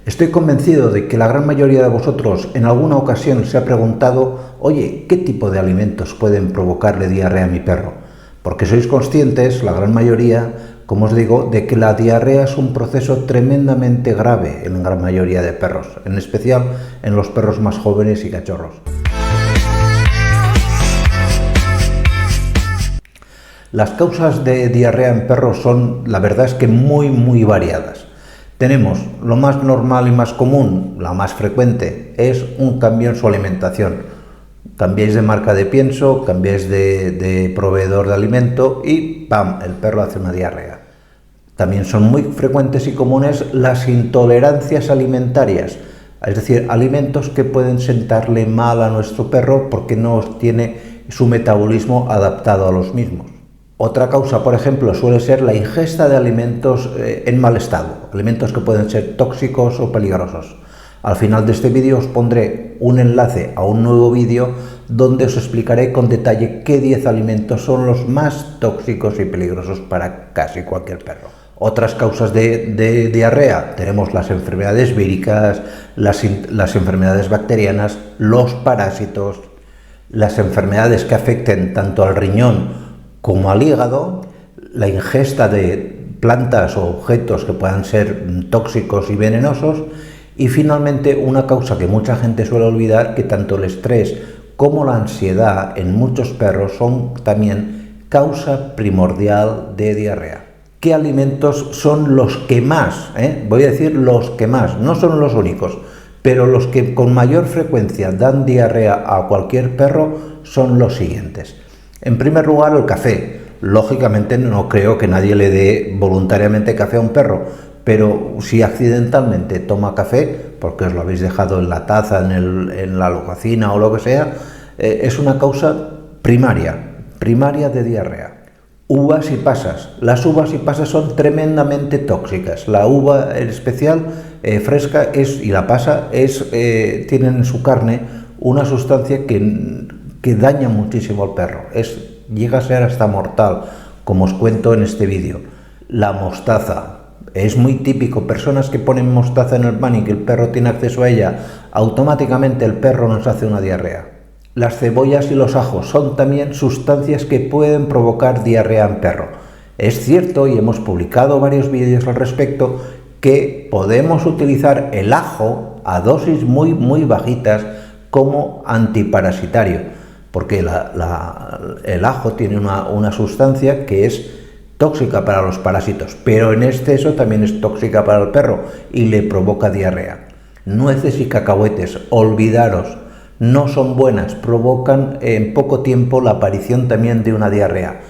Estoy convencido de que la gran mayoría de vosotros en alguna ocasión se ha preguntado, oye, ¿qué tipo de alimentos pueden provocarle diarrea a mi perro? Porque sois conscientes, la gran mayoría, como os digo, de que la diarrea es un proceso tremendamente grave en la gran mayoría de perros, en especial en los perros más jóvenes y cachorros. Las causas de diarrea en perros son, la verdad es que muy variadas. Tenemos lo más normal y más común, la más frecuente, es un cambio en su alimentación. Cambiáis de marca de pienso, cambiáis de proveedor de alimento y ¡pam!, el perro hace una diarrea. También son muy frecuentes y comunes las intolerancias alimentarias, es decir, alimentos que pueden sentarle mal a nuestro perro porque no tiene su metabolismo adaptado a los mismos. Otra causa, por ejemplo, suele ser la ingesta de alimentos en mal estado, alimentos que pueden ser tóxicos o peligrosos. Al final de este vídeo os pondré un enlace a un nuevo vídeo donde os explicaré con detalle qué 10 alimentos son los más tóxicos y peligrosos para casi cualquier perro. Otras causas de diarrea, tenemos las enfermedades víricas, las enfermedades bacterianas, los parásitos, las enfermedades que afecten tanto al riñón como al hígado, la ingesta de plantas o objetos que puedan ser tóxicos y venenosos, y finalmente una causa que mucha gente suele olvidar, que tanto el estrés como la ansiedad en muchos perros son también causa primordial de diarrea. ¿Qué alimentos son los que más? Voy a decir los que más, no son los únicos, pero los que con mayor frecuencia dan diarrea a cualquier perro son los siguientes. En primer lugar, el café. Lógicamente no creo que nadie le dé voluntariamente café a un perro, pero si accidentalmente toma café, porque os lo habéis dejado en la taza, en la cocina o lo que sea, es una causa primaria de diarrea. Uvas y pasas. Las uvas y pasas son tremendamente tóxicas. La uva en especial fresca y la pasa tienen en su carne una sustancia que daña muchísimo al perro. Llega a ser hasta mortal, como os cuento en este vídeo. La mostaza. Es muy típico, personas que ponen mostaza en el pan y que el perro tiene acceso a ella, automáticamente el perro nos hace una diarrea. Las cebollas y los ajos son también sustancias que pueden provocar diarrea en perro. Es cierto, y hemos publicado varios vídeos al respecto, que podemos utilizar el ajo a dosis muy bajitas como antiparasitario, porque el ajo tiene una sustancia que es tóxica para los parásitos, pero en exceso también es tóxica para el perro y le provoca diarrea. Nueces y cacahuetes, olvidaros, no son buenas, provocan en poco tiempo la aparición también de una diarrea.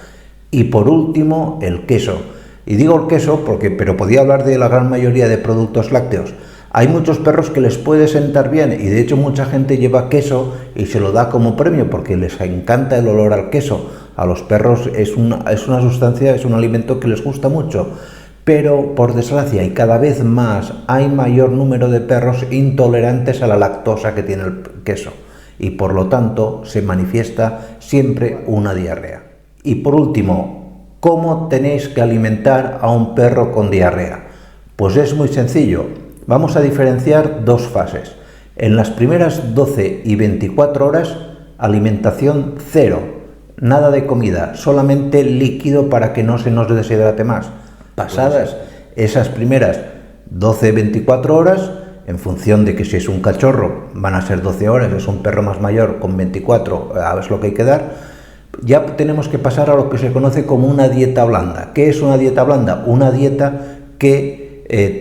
Y por último, el queso. Y digo el queso pero podía hablar de la gran mayoría de productos lácteos. Hay muchos perros que les puede sentar bien y de hecho mucha gente lleva queso y se lo da como premio porque les encanta el olor al queso. A los perros es una sustancia, es un alimento que les gusta mucho. Pero por desgracia y cada vez más hay mayor número de perros intolerantes a la lactosa que tiene el queso y por lo tanto se manifiesta siempre una diarrea. Y por último, ¿cómo tenéis que alimentar a un perro con diarrea? Pues es muy sencillo. Vamos a diferenciar dos fases. En las primeras 12 y 24 horas, alimentación cero, nada de comida, solamente líquido para que no se nos deshidrate más. Pasadas esas primeras 12-24 horas, en función de que si es un cachorro van a ser 12 horas, es un perro más mayor con 24, es lo que hay que dar, ya tenemos que pasar a lo que se conoce como una dieta blanda. ¿Qué es una dieta blanda? Una dieta que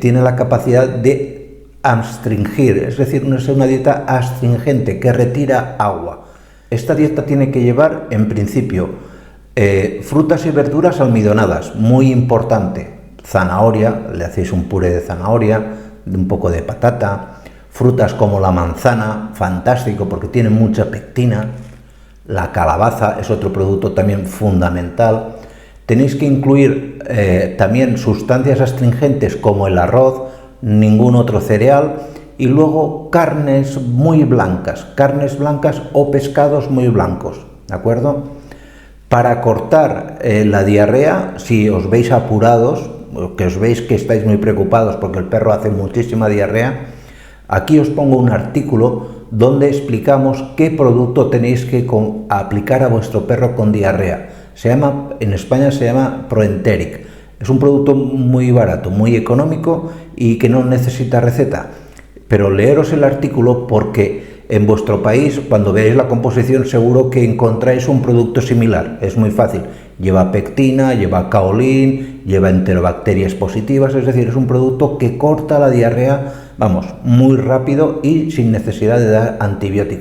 tiene la capacidad de astringir, es decir, es una dieta astringente que retira agua. Esta dieta tiene que llevar, en principio, frutas y verduras almidonadas, muy importante. Zanahoria, le hacéis un puré de zanahoria, un poco de patata. Frutas como la manzana, fantástico porque tiene mucha pectina. La calabaza es otro producto también fundamental. Tenéis que incluir también sustancias astringentes como el arroz, ningún otro cereal, y luego carnes muy blancas, o pescados muy blancos, ¿de acuerdo? Para cortar la diarrea, si os veis apurados, que os veis que estáis muy preocupados porque el perro hace muchísima diarrea, aquí os pongo un artículo donde explicamos qué producto tenéis que aplicar a vuestro perro con diarrea. En España se llama Proenteric. Es un producto muy barato, muy económico y que no necesita receta. Pero leeros el artículo porque en vuestro país, cuando veáis la composición, seguro que encontráis un producto similar. Es muy fácil. Lleva pectina, lleva caolín, lleva enterobacterias positivas, es decir, es un producto que corta la diarrea, vamos, muy rápido y sin necesidad de dar antibióticos.